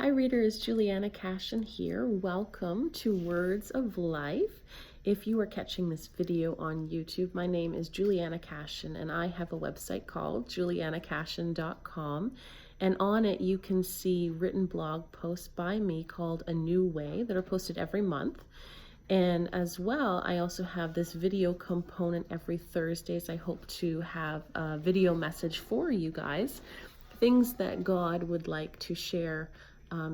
Hi readers, Juliana Cashin here. Welcome to Words of Life. If you are catching this video on YouTube, my name is Juliana Cashin and I have a website called julianacashin.com, and on it you can see written blog posts by me called A New Way that are posted every month. And as well, I also have this video component every Thursdays. I hope to have a video message for you guys, things that God would like to share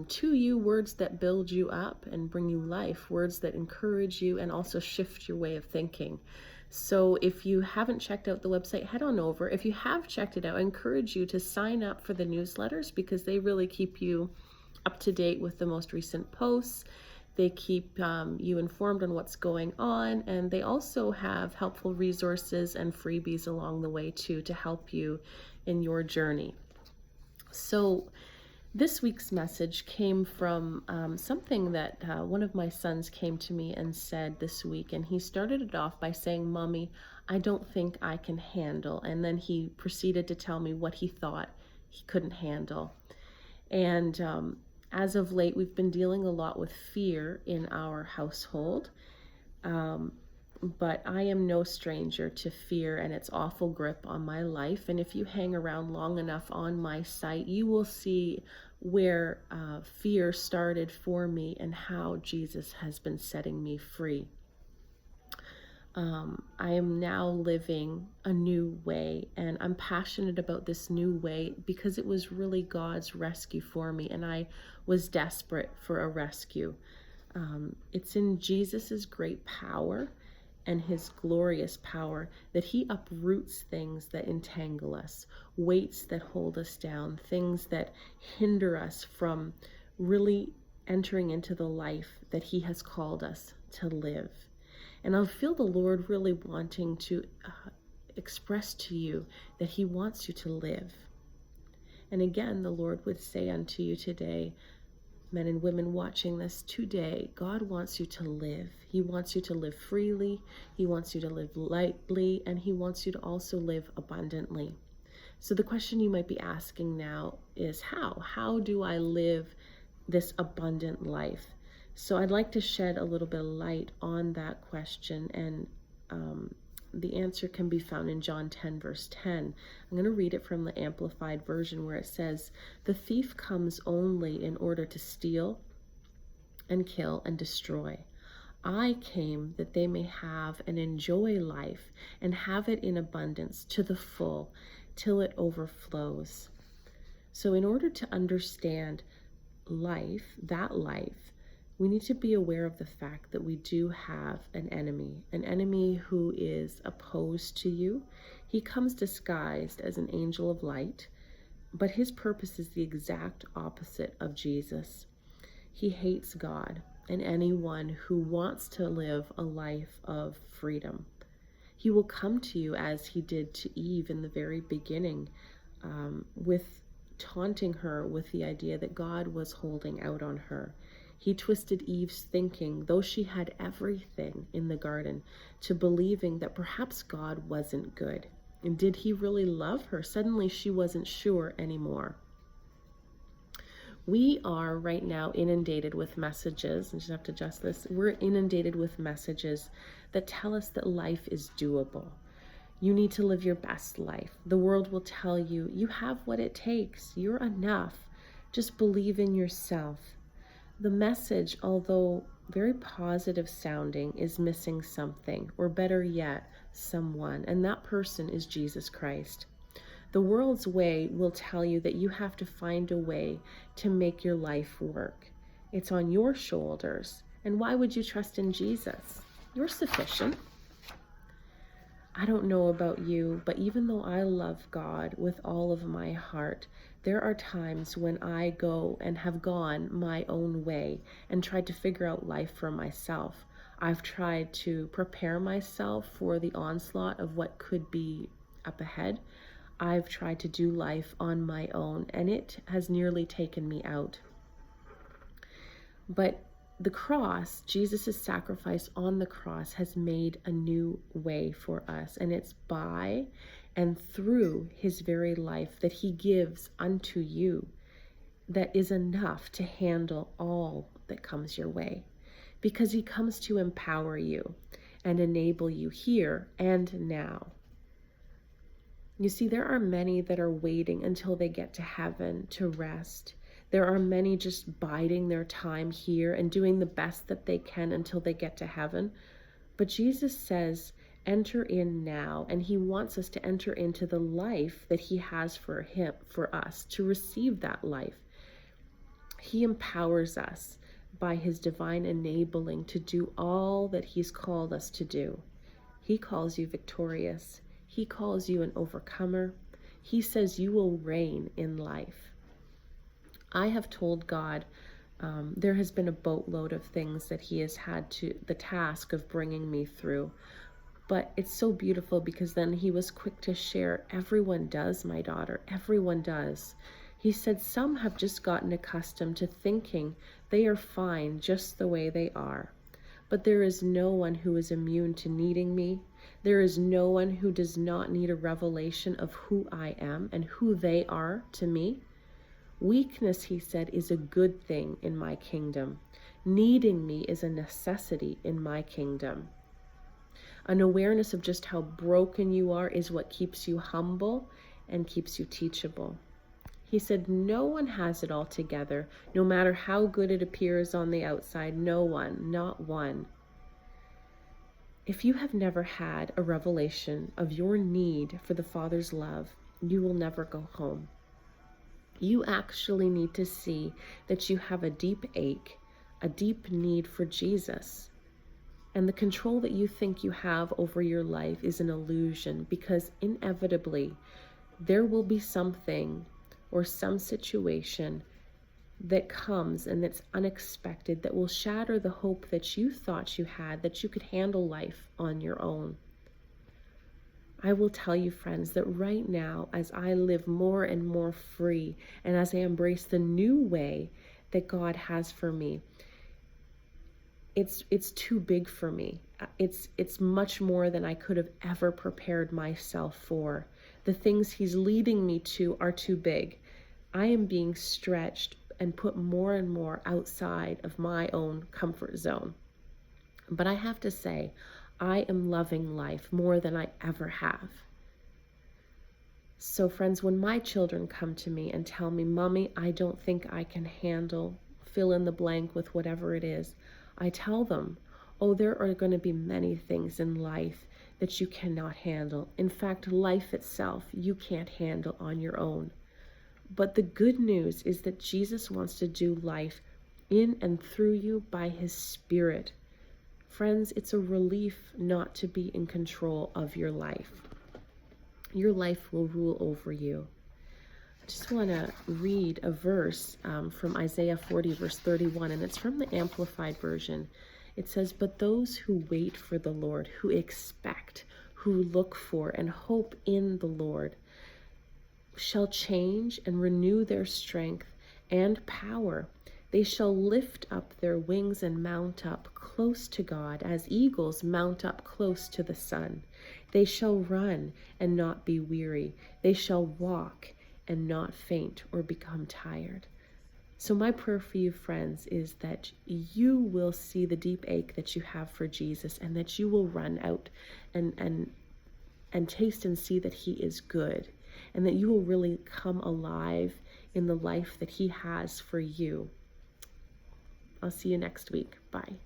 to you, words that build you up and bring you life, words that encourage you and also shift your way of thinking. So if you haven't checked out the website, head on over. If you have checked it out, I encourage you to sign up for the newsletters because they really keep you up to date with the most recent posts. They keep you informed on what's going on, and they also have helpful resources and freebies along the way too to help you in your journey. So this week's message came from something that one of my sons came to me and said this week, and he started it off by saying, "Mommy, I don't think I can handle," and then he proceeded to tell me what he thought he couldn't handle. And as of late, we've been dealing a lot with fear in our household. But I am no stranger to fear and its awful grip on my life. And if you hang around long enough on my site, you will see where fear started for me and how Jesus has been setting me free. I am now living a new way, and I'm passionate about this new way because it was really God's rescue for me, and I was desperate for a rescue. It's in Jesus's great power and his glorious power that he uproots things that entangle us, weights that hold us down, things that hinder us from really entering into the life that he has called us to live. And I feel the Lord really wanting to express to you that he wants you to live. And again, the Lord would say unto you today, men and women watching this today, God wants you to live. He wants you to live freely. He wants you to live lightly, and he wants you to also live abundantly. So the question you might be asking now is how? How do I live this abundant life? So I'd like to shed a little bit of light on that question, and the answer can be found in John 10, verse 10. I'm going to read it from the Amplified Version, where it says, "The thief comes only in order to steal and kill and destroy. I came that they may have and enjoy life and have it in abundance to the full till it overflows." So in order to understand life, we need to be aware of the fact that we do have an enemy who is opposed to you. He comes disguised as an angel of light, but his purpose is the exact opposite of Jesus. He hates God and anyone who wants to live a life of freedom. He will come to you as he did to Eve in the very beginning, with taunting her with the idea that God was holding out on her. He twisted Eve's thinking, though she had everything in the garden, to believing that perhaps God wasn't good. And did he really love her? Suddenly she wasn't sure anymore. We are right now inundated with messages, and just have to adjust this. We're inundated with messages that tell us that life is doable. You need to live your best life. The world will tell you, you have what it takes. You're enough. Just believe in yourself. The message, although very positive sounding, is missing something, or better yet, someone, and that person is Jesus Christ. The world's way will tell you that you have to find a way to make your life work. It's on your shoulders. And why would you trust in Jesus? You're sufficient. I don't know about you, but even though I love God with all of my heart, there are times when I go and have gone my own way and tried to figure out life for myself. I've tried to prepare myself for the onslaught of what could be up ahead. I've tried to do life on my own, and it has nearly taken me out. But the cross, Jesus' sacrifice on the cross, has made a new way for us, and it's by and through his very life that he gives unto you. that is enough to handle all that comes your way, because he comes to empower you and enable you here and now. You see, there are many that are waiting until they get to heaven to rest. There are many just biding their time here and doing the best that they can until they get to heaven. But Jesus says, enter in now, and he wants us to enter into the life that he has for us, to receive that life. He empowers us by his divine enabling to do all that he's called us to do. He calls you victorious. He calls you an overcomer. He says you will reign in life. I have told God there has been a boatload of things that he has had the task of bringing me through. But it's so beautiful because then he was quick to share, everyone does, my daughter, everyone does. He said some have just gotten accustomed to thinking they are fine just the way they are. But there is no one who is immune to needing me. There is no one who does not need a revelation of who I am and who they are to me. Weakness, he said, is a good thing in my kingdom. Needing me is a necessity in my kingdom. An awareness of just how broken you are is what keeps you humble and keeps you teachable. He said, no one has it all together, no matter how good it appears on the outside. No one, not one. If you have never had a revelation of your need for the Father's love, you will never go home. You actually need to see that you have a deep ache, a deep need for Jesus. And the control that you think you have over your life is an illusion, because inevitably there will be something or some situation that comes and that's unexpected that will shatter the hope that you thought you had, that you could handle life on your own. I will tell you, friends, that right now, as I live more and more free, and as I embrace the new way that God has for me, it's too big for me. It's much more than I could have ever prepared myself for. The things he's leading me to are too big. I am being stretched and put more and more outside of my own comfort zone. But I have to say, I am loving life more than I ever have. So friends, when my children come to me and tell me, Mommy, I don't think I can handle, fill in the blank with whatever it is, I tell them, oh, there are going to be many things in life that you cannot handle. In fact, life itself, you can't handle on your own. But the good news is that Jesus wants to do life in and through you by his Spirit. Friends, it's a relief not to be in control of your life. Your life will rule over you. I just want to read a verse from Isaiah 40, verse 31, and it's from the Amplified Version. It says, but those who wait for the Lord, who expect, who look for and hope in the Lord, shall change and renew their strength and power. They shall lift up their wings and mount up close to God, as eagles mount up close to the sun. They shall run and not be weary. They shall walk and not faint or become tired. So my prayer for you, friends, is that you will see the deep ache that you have for Jesus, and that you will run out and taste and see that he is good, and that you will really come alive in the life that he has for you. I'll see you next week. Bye.